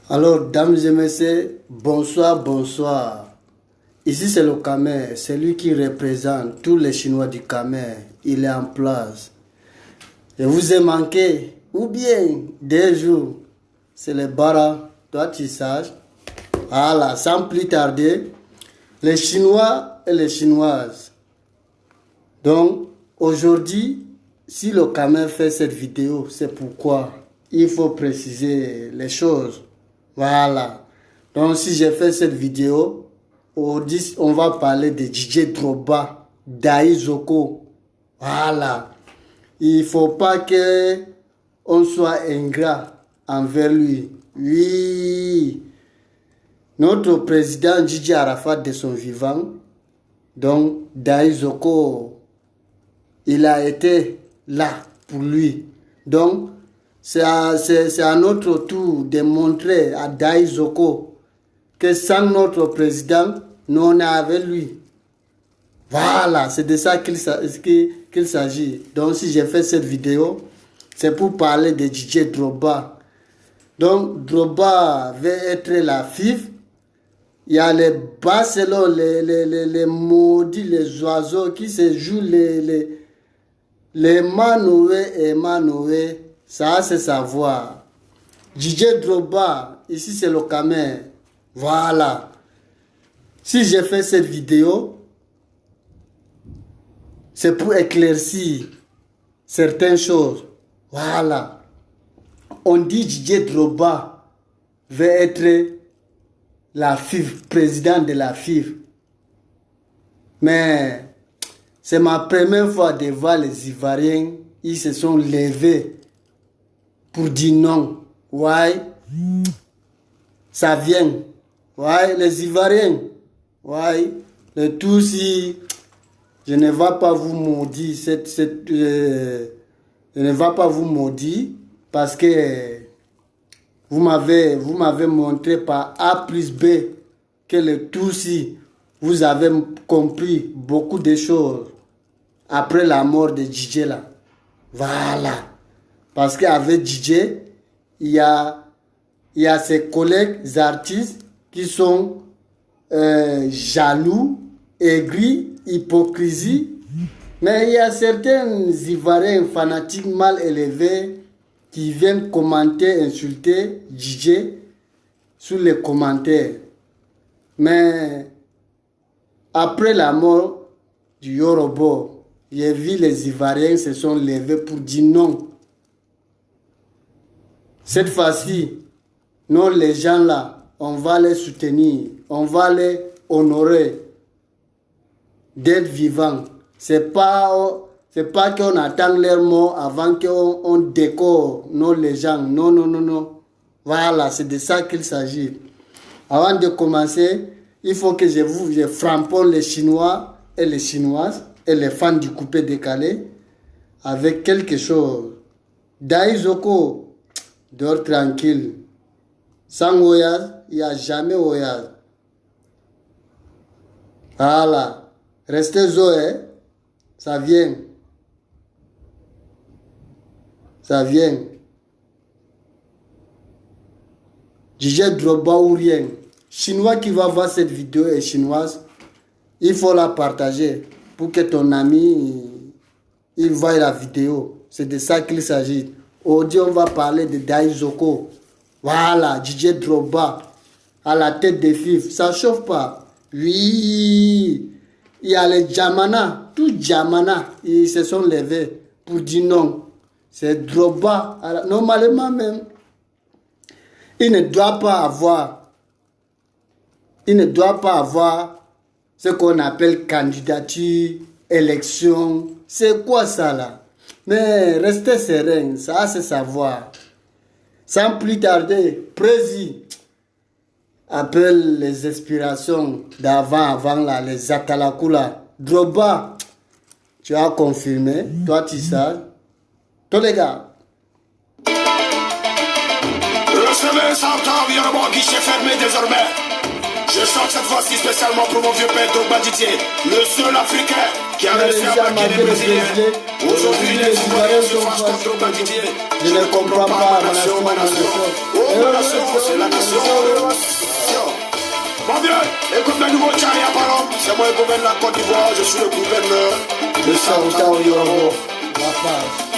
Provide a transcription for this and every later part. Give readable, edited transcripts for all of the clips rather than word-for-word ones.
Alors, dames et messieurs, bonsoir, bonsoir. Ici, c'est le Khmer, c'est lui qui représente tous les Chinois du Khmer. Il est en place. Je vous ai manqué, ou bien, des jours, c'est les Bara, toi tu saches. Voilà, sans plus tarder, les Chinois et les Chinoises. Donc, aujourd'hui, si le Khmer fait cette vidéo, c'est pourquoi il faut préciser les choses. Voilà. Donc, si j'ai fait cette vidéo, aujourd'hui, on va parler de DJ Drogba, Dai Zoko. Voilà. Il ne faut pas qu'on soit ingrat envers lui. Oui. Notre président Gigi Arafat de son vivant, donc Dai Zoko, il a été là pour lui. Donc, c'est à notre tour de montrer à Dai Zoko que sans notre président, nous on est avec lui. Voilà, c'est de ça qu'il s'agit. Donc, si j'ai fait cette vidéo, c'est pour parler de DJ Drogba. Donc, Drogba veut être la FIF. Il y a les Barcelons, les maudits, les oiseaux qui se jouent les Manoué et Manoué. Ça, c'est savoir. DJ Drogba, ici c'est le Khmer. Voilà. Si j'ai fait cette vidéo, c'est pour éclaircir certaines choses. Voilà. On dit DJ Drogba veut être la FIF, président de la FIF. Mais c'est ma première fois de voir les Ivoiriens, ils se sont levés pour dire non. Ouais, ça vient. Ouais, les Ivoiriens. Ouais, le tout si je ne vais pas vous maudire. Je ne vais pas vous maudire parce que vous m'avez montré par A plus B que le tout si vous avez compris beaucoup de choses après la mort de DJ là. Voilà. Parce qu'avec DJ, il y a ses collègues artistes qui sont jaloux, aigris, hypocrisie. Mais il y a certains Ivoiriens fanatiques mal élevés qui viennent commenter, insulter DJ sous les commentaires. Mais après la mort du Yorobo, j'ai vu les Ivoiriens se sont levés pour dire non. Cette fois-ci, nous les gens là, on va les soutenir, on va les honorer d'être vivants. C'est pas qu'on attend leur mort avant qu'on décore nos légendes. Non, non, non, non. Voilà, c'est de ça qu'il s'agit. Avant de commencer, il faut que je framponne les Chinois et les Chinoises et les fans du coupé décalé avec quelque chose. Dai Zoko, dors tranquille. Sans voyage, il n'y a jamais voyage. Voilà. Restez Zoé. Ça vient. Ça vient. DJ Drogba ou rien. Chinois qui va voir cette vidéo est chinoise. Il faut la partager pour que ton ami il voie la vidéo. C'est de ça qu'il s'agit. Aujourd'hui, on va parler de Dai Zoko. Voilà, DJ Drogba. À la tête des FIF. Ça chauffe pas. Oui. Il y a les Djamana, tous Djamana, ils se sont levés pour dire non. C'est Drogba. Normalement même, il ne doit pas avoir ce qu'on appelle candidature, élection. C'est quoi ça là? Mais restez serein, ça c'est savoir. Sans plus tarder, président appelle les inspirations avant là, les Atalakula. Drogba, tu as confirmé, toi tu sais. Tous les gars. Listen 80 100 ans, il y aura mon guichet fermé désormais. Je chante cette fois-ci spécialement pour mon vieux père Drogba Didier, le seul Africain qui a réussi à marquer les Brésiliens. Aujourd'hui, les Ivoiriens se fâchent contre Drogba Didier. Je ne comprends pas, ma nation, ma nation. Oh, ma nation, c'est la nation. Mon vieux, écoute le nouveau Tchari à parole. C'est moi le gouverneur de la Côte d'Ivoire, je suis le gouverneur de Sao Yorobo. La page.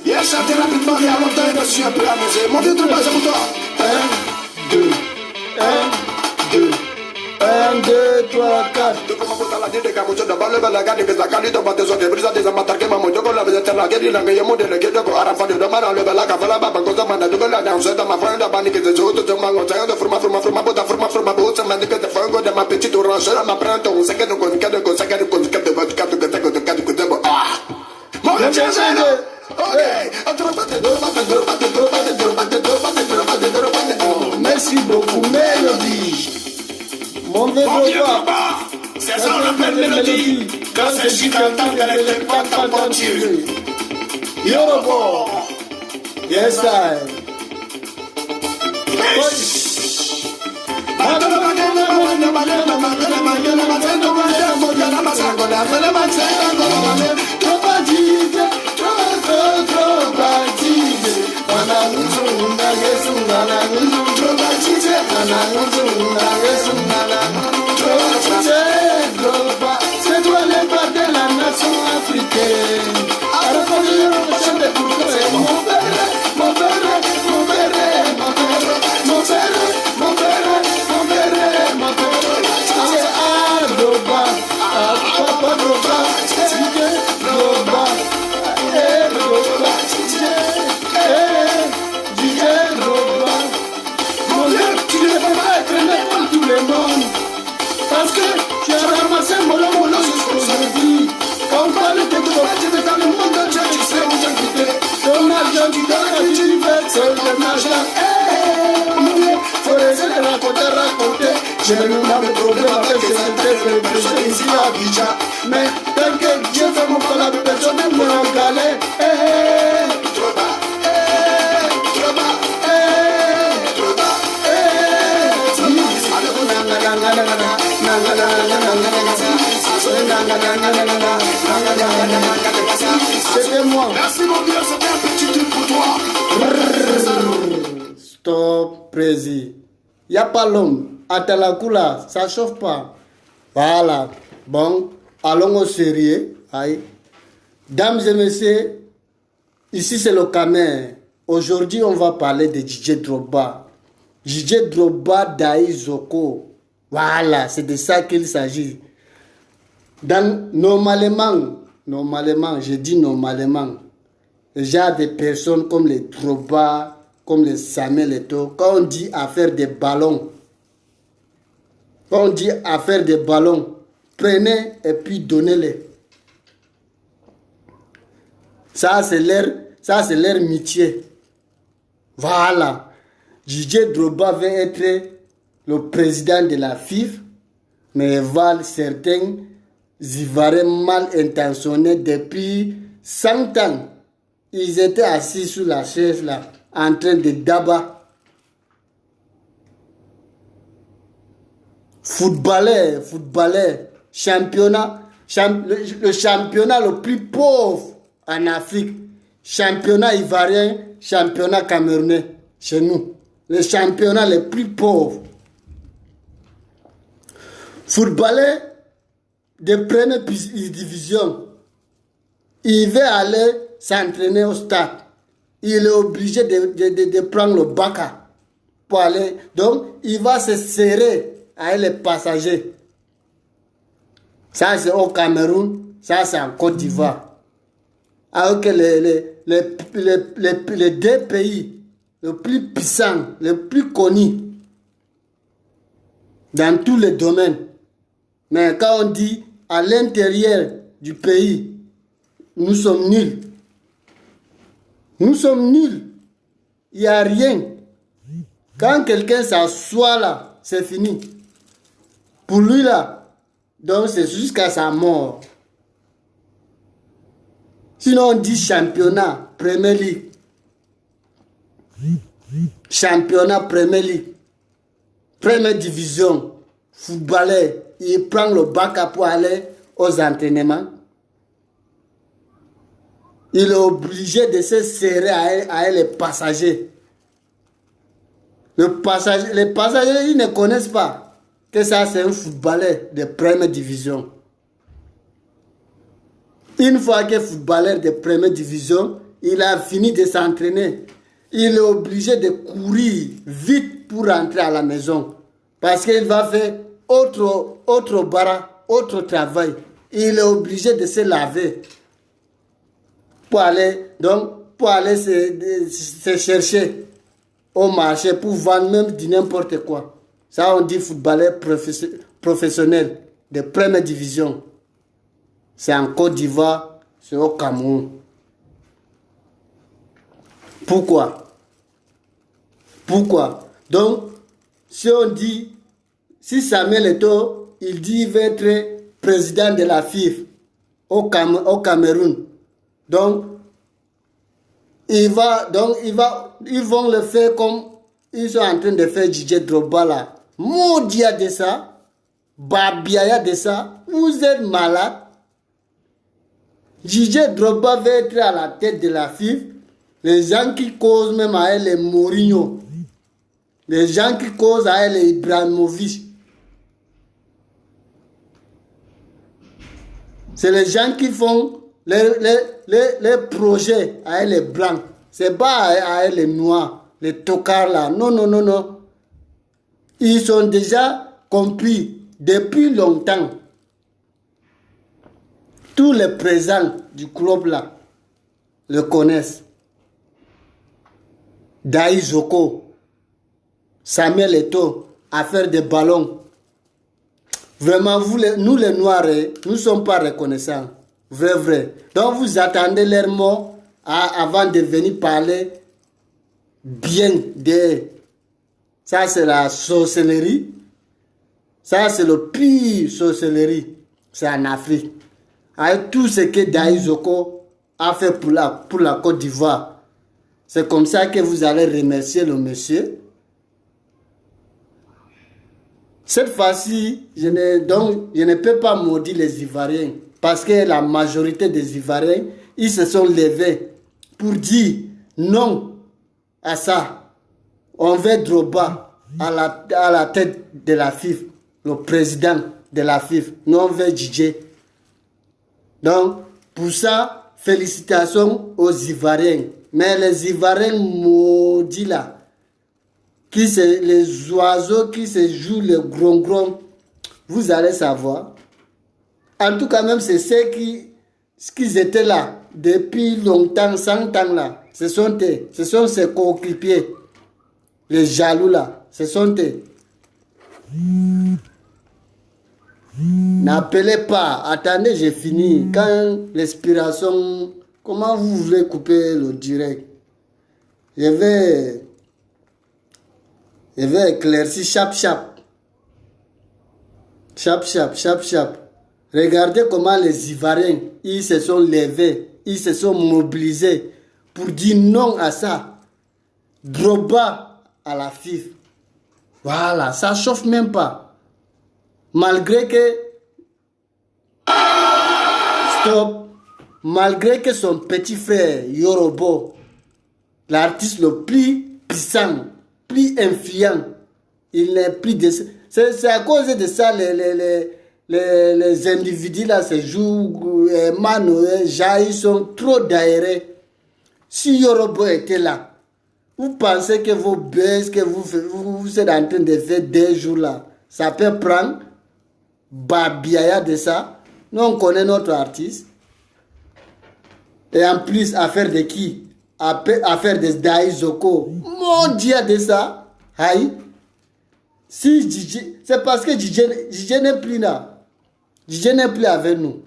Il a chanté rapidement, il y a longtemps, je me suis un peu amusé. Mon vieux Drogba, c'est pour toi. 1, 2, 3, 4. Merci beaucoup, Mélodie. Mon vieux Drogba, c'est ça on appelle Mélodie. Quand c'est chicantant, elle n'est pas tant bon tiré. Yorobo. Yes, I. C'est toi le pas de la nation africaine. Parce que tu as ramassé mollo jusqu'aujourd'hui. On parle de toi, tu veux dans le monde entier, tu sais où j'ai quitté. Ton argent, tu donnes, tu veux, c'est ton argent. Faut laisser les raconter. J'ai le problème avec ces ici à Abidjan. Mais tel que Dieu fait mon collab, personne ne me regarde. C'était moi. Merci mon Dieu, c'était un petit truc pour toi. Stop, président. Il n'y a pas l'homme. À Talakula, ça chauffe pas. Voilà. Bon, allons au sérieux. Aïe. Dames et messieurs, ici c'est le Camer. Aujourd'hui, on va parler de DJ Drogba. DJ Drogba Daï Zoko. Voilà, c'est de ça qu'il s'agit. Normalement, je dis normalement, il y a des personnes comme les Drogba, comme les Samuel Eto'o, quand on dit à faire des ballons, prenez et puis donnez-les. Ça, c'est leur métier. Voilà. DJ Drogba veut être le président de la FIFA. mais voilà certains Ivoiriens mal intentionnés depuis 100 ans. Ils étaient assis sur la chaise là, en train de d'abat. Footballeur, championnat, le championnat le plus pauvre en Afrique. Championnat ivoirien, championnat camerounais, chez nous. Le championnat le plus pauvre. Footballeur de première division, il veut aller s'entraîner au stade. Il est obligé de prendre le baca pour aller. Donc, il va se serrer avec les passagers. Ça, c'est au Cameroun, ça, c'est en Côte d'Ivoire. Alors que les deux pays les plus puissants, les plus connus dans tous les domaines. Mais quand on dit à l'intérieur du pays, nous sommes nuls. Nous sommes nuls. Il n'y a rien. Quand quelqu'un s'assoit là, c'est fini. Pour lui là, donc c'est jusqu'à sa mort. Sinon on dit championnat, Premier League. Championnat, Premier League. Première division, footballeur. Il prend le bac pour aller aux entraînements. Il est obligé de se serrer à les passagers. Les passagers, ils ne connaissent pas que ça, c'est un footballeur de première division. Une fois que footballeur de première division, il a fini de s'entraîner. Il est obligé de courir vite pour rentrer à la maison. Parce qu'il va faire autre bara, autre travail. Il est obligé de se laver. Pour aller se chercher au marché pour vendre même du n'importe quoi. Ça, on dit footballeur professionnel de première division. C'est en Côte d'Ivoire, c'est au Cameroun. Pourquoi? Donc, si on dit, si Samuel Eto'o, il dit qu'il veut être président de la FIFA au Cameroun. Donc, ils vont le faire comme ils sont en train de faire Didier Drogba là. Maudia de ça, Babiaya de ça, vous êtes malade. Didier Drogba va être à la tête de la FIFA. Les gens qui causent même à elle les Mourinho. Les gens qui causent à elle les Ibrahimovic. C'est les gens qui font les projets à elle les blancs. C'est pas à elle les noirs, les tocards là. Non. Ils sont déjà compris depuis longtemps. Tous les présents du club là le connaissent. Daï Zoko, Samuel Eto'o, affaire de ballons. Vraiment, nous les Noirs, nous ne sommes pas reconnaissants. Vrai. Donc vous attendez leur mort avant de venir parler bien d'eux. Ça, c'est la sorcellerie. Ça, c'est le pire sorcellerie. C'est en Afrique. Avec tout ce que Daï Zoko a fait pour la Côte d'Ivoire. C'est comme ça que vous allez remercier le monsieur. Cette fois-ci, je ne peux pas maudire les Ivoiriens. Parce que la majorité des Ivoiriens, ils se sont levés pour dire non à ça. On veut Drogba à la tête de la FIFA, le président de la FIFA. Nous, on veut Didier. Donc, pour ça, félicitations aux Ivoiriens. Mais les Ivoiriens maudits là, les oiseaux qui se jouent le gron-gron, vous allez savoir. En tout cas, même c'est ceux qui étaient là depuis longtemps, 100 ans là. Ce sont ces coéquipiers, les jaloux là. Ce sont eux. N'appelez pas. Attendez, j'ai fini. Quand l'expiration... Comment vous voulez couper le direct? Je vais éclaircir chap. Chap, chap, chap, chap. Regardez comment les Ivoiriens, ils se sont levés, ils se sont mobilisés pour dire non à ça. Drogba à la FIFA. Voilà, ça chauffe même pas. Malgré que... Stop. Malgré que son petit frère, Yorobo, l'artiste le plus puissant, plus influent, il n'est plus de... C'est à cause de ça, les individus là, se jouent, Mano, Jean, ils sont trop d'aérés. Si Yorobo était là, vous pensez que vos buzz que vous êtes en train de faire des jours là, ça peut prendre Babiaya de ça? Nous on connaît notre artiste. Et en plus, affaire de qui? Affaire de Daizoko. Mon Dieu de ça. Aïe. Si DJ, c'est parce que DJ n'est plus là. DJ n'est plus avec nous.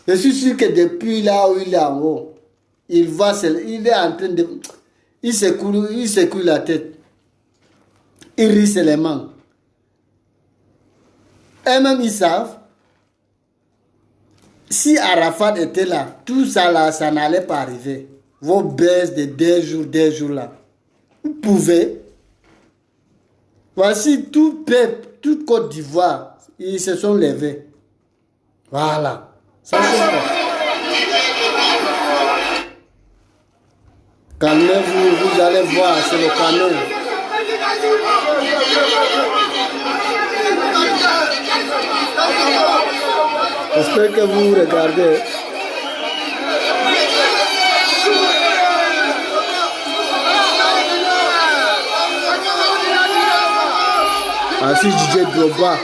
Je suis sûr que depuis là où il est en haut, il est en train de... Il secoue la tête. Il rit seulement. Et même ils savent, si Arafat était là, tout ça là, ça n'allait pas arriver. Vos baisses de 2 jours là. Vous pouvez. Voici tout peuple, toute Côte d'Ivoire, ils se sont levés. Voilà. Ça c'est ça. Calmez-vous, vous allez voir, c'est le canon. J'espère que vous regardez. Ainsi DJ Drogba.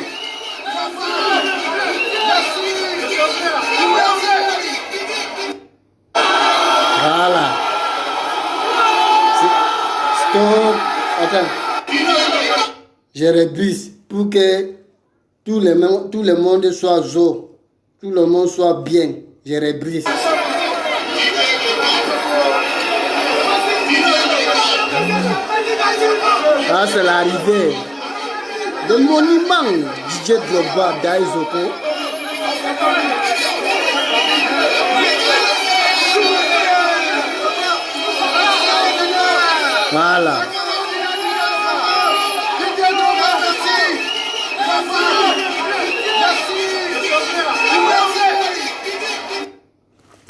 Voilà. Stop. Attends. Je rebrise pour que tout le monde soit zo. Tout le monde soit bien. Je rebrise. Ah, c'est l'arrivée. Le monument DJ Drogba Daizoko. Voilà.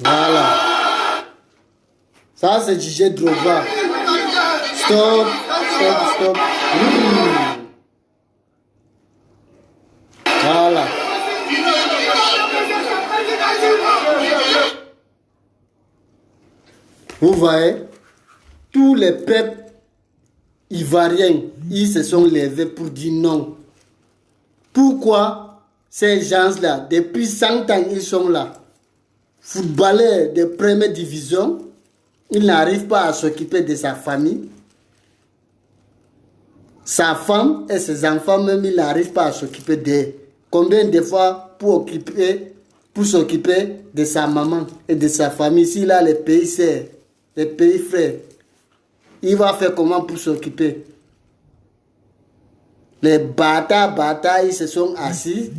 Voilà. Ça c'est DJ Drogba. Stop. Voilà. Vous voyez, tous les peuples ivoiriens, ils se sont levés pour dire non. Pourquoi ces gens-là, depuis 100 ans, ils sont là? Footballeurs de première division, ils n'arrivent pas à s'occuper de sa famille. Sa femme et ses enfants même, ils n'arrivent pas à s'occuper d'eux. Combien de fois pour s'occuper de sa maman et de sa famille? S'il a les pays sœurs, les pays frères, il va faire comment pour s'occuper? Les bâtards, ils se sont assis,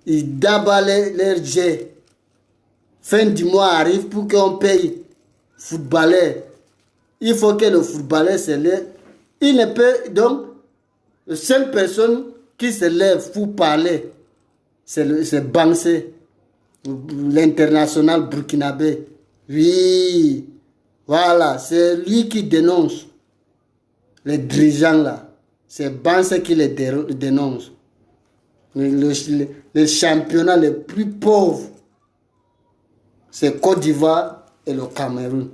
ils daballent leur jet. Fin du mois arrive pour qu'on paye footballeur. Il faut que le footballeur se lève. Il ne peut donc, la seule personne qui se lève pour parler, c'est Bansé, l'international burkinabé. Oui, voilà, c'est lui qui dénonce les dirigeants là. C'est Bansé qui les dénonce. Le championnat le plus pauvre, c'est Côte d'Ivoire et le Cameroun.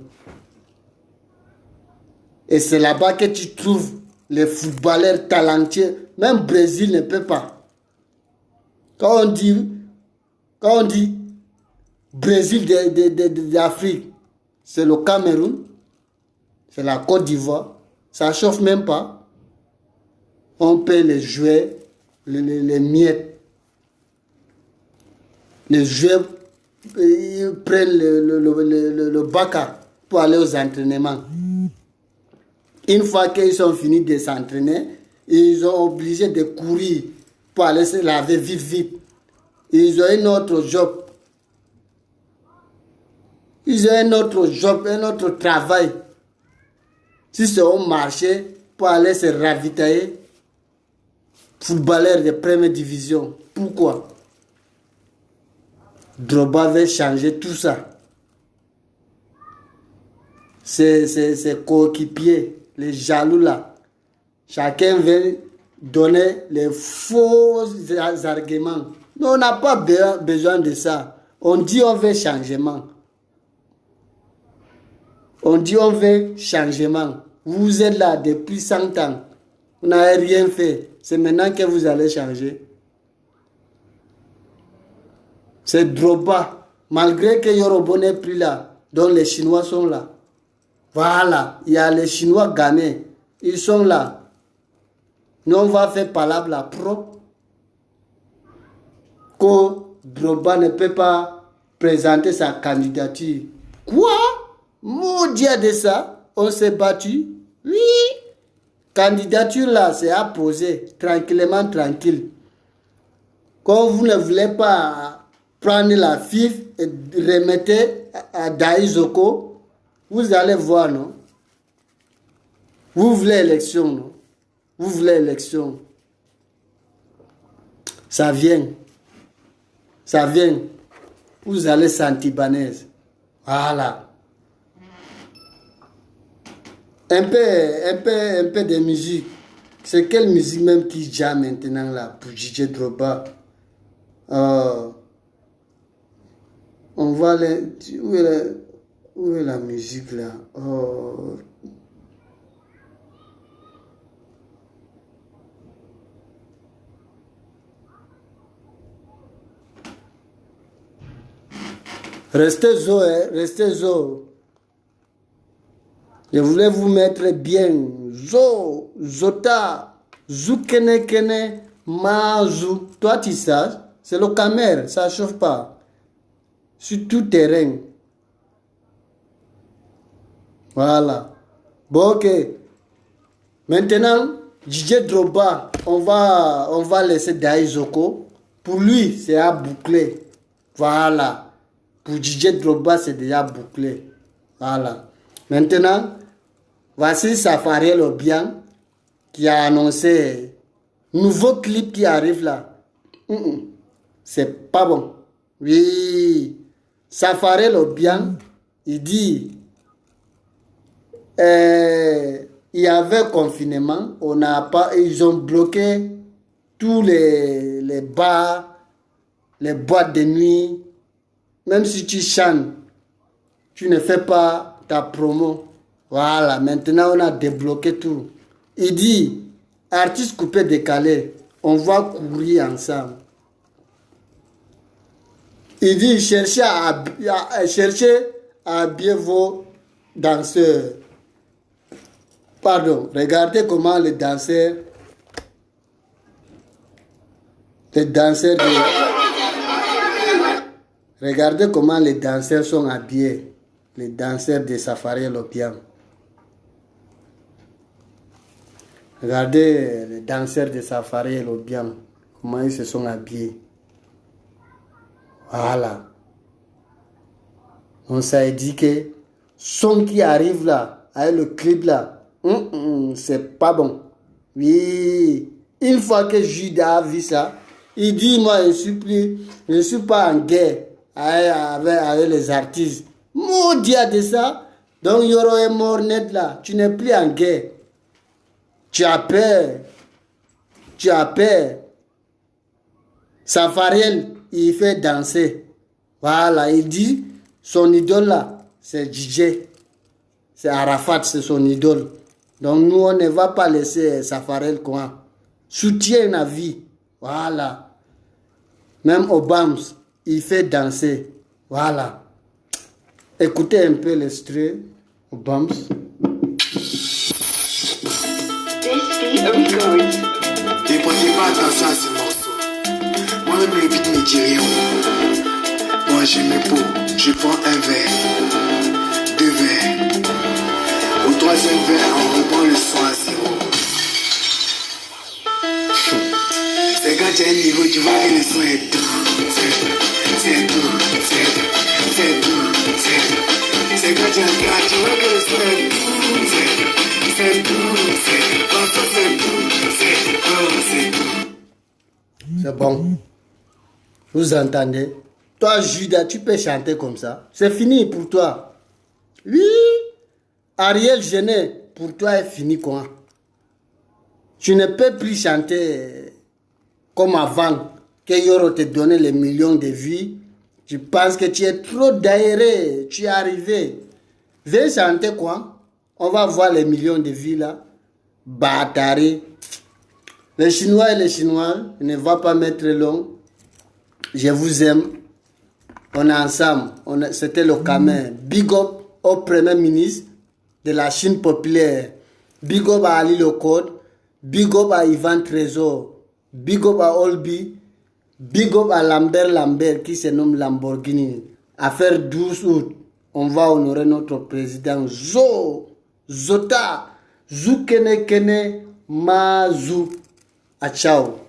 Et c'est là-bas que tu trouves les footballeurs talentueux. Même Brésil ne peut pas. Quand on dit Brésil d'Afrique, c'est le Cameroun, c'est la Côte d'Ivoire. Ça ne chauffe même pas. On paie les joueurs, les miettes. Les joueurs, ils prennent le bac pour aller aux entraînements. Une fois qu'ils sont finis de s'entraîner, ils sont obligés de courir pour aller se laver vite, vite. Ils ont un autre job. Ils ont un autre job, un autre travail. Si c'est au marché pour aller se ravitailler, footballeur de première division. Pourquoi? Drogba veut changer tout ça. Ces coéquipiers, les jaloux là. Chacun veut donner les faux arguments. Non, on n'a pas besoin de ça. On dit on veut changement. On dit on veut changement. Vous êtes là depuis 100 ans. Vous n'avez rien fait. C'est maintenant que vous allez changer. C'est Drogba. Malgré que Yorobo n'est plus là, dont les Chinois sont là. Voilà. Il y a les Chinois gagnés. Ils sont là. Nous, on va faire palabre la pro. Que Drogba ne peut pas présenter sa candidature. Quoi? Maudit de ça. On s'est battu. Oui. Candidature là, c'est à poser. Tranquillement, tranquille. Quand vous ne voulez pas prendre la FIF et remettre à Daïzoko, vous allez voir, non? Vous voulez élection, non? Vous voulez élection. Ça vient. Ça vient. Vous allez sentir banaise. Voilà. Un peu de musique. C'est quelle musique même qui jamme maintenant là pour DJ Drogba? On va les... Où est la musique là? Restez zo, hein? Restez zo. Je voulais vous mettre bien. Zo, Zota, Zoukene Kene, Mazou. Toi, tu sais, c'est le caméra, ça ne chauffe pas. Sur tout terrain. Voilà. Bon, ok. Maintenant, DJ Drogba, on va laisser Daïzoko. Pour lui, c'est à boucler. Voilà. Pour DJ Drogba, c'est déjà bouclé. Voilà. Maintenant, voici Safariel Obiang qui a annoncé nouveau clip qui arrive là. C'est pas bon. Oui. Safariel Obiang, il dit il y avait confinement, ils ont bloqué tous les bars, les boîtes de nuit. Même si tu chantes, tu ne fais pas ta promo. Voilà, maintenant on a débloqué tout. Il dit, artiste coupé décalé, on va courir ensemble. Il dit, cherchez à habiller vos danseurs. Pardon, regardez comment les danseurs regardez comment les danseurs sont habillés. Les danseurs de Safariel Obiang. Regardez les danseurs de Safariel Obiang. Comment ils se sont habillés. Voilà. On s'est dit que son qui arrive là, avec le clip là, c'est pas bon. Oui. Une fois que Judas a vu ça, il dit, moi je ne suis pas en guerre avec les artistes. Maudit de ça. Donc Yoro est mort net là. Tu n'es plus en guerre. Tu as peur. Tu as peur. Safariel, il fait danser. Voilà, il dit, son idole là, c'est DJ. C'est Arafat, c'est son idole. Donc nous, on ne va pas laisser Safariel quoi. Soutien à vie. Voilà. Même Obama, il fait danser. Voilà. Écoutez un peu l'extrait. Obama. Ne prêtez pas attention à ces morceaux. Moi-même, le beat ne dit rien. Moi, j'ai mes pots. Je prends un verre, 2 verres. Au 3e verre, on reprend le son à 0. C'est quand tu as tu vois que le son est doux, c'est doux, c'est doux, c'est quand tu regardes, tu vois que le son est doux, c'est doux, c'est doux, c'est doux. C'est bon. Vous entendez? Toi, Judas, tu peux chanter comme ça. C'est fini pour toi. Oui. Ariel Genet, pour toi, est fini quoi? Tu ne peux plus chanter comme avant, que Yoro te donnait les millions de vues. Tu penses que tu es trop d'aéré, tu es arrivé. Viens chanter quoi? On va voir les millions de vues là. Bâtard. Les Chinois et les Chinois, ne va pas mettre long. Je vous aime. On est ensemble. C'était le Camer. Big up au Premier ministre de la Chine populaire. Big up à Ali Lecode. Big up à Ivan Trésor. Big up à Olby. Big up à Lambert qui se nomme Lamborghini. Affaire 12 août, on va honorer notre président Zota Zukene Kene Mazu. A ciao.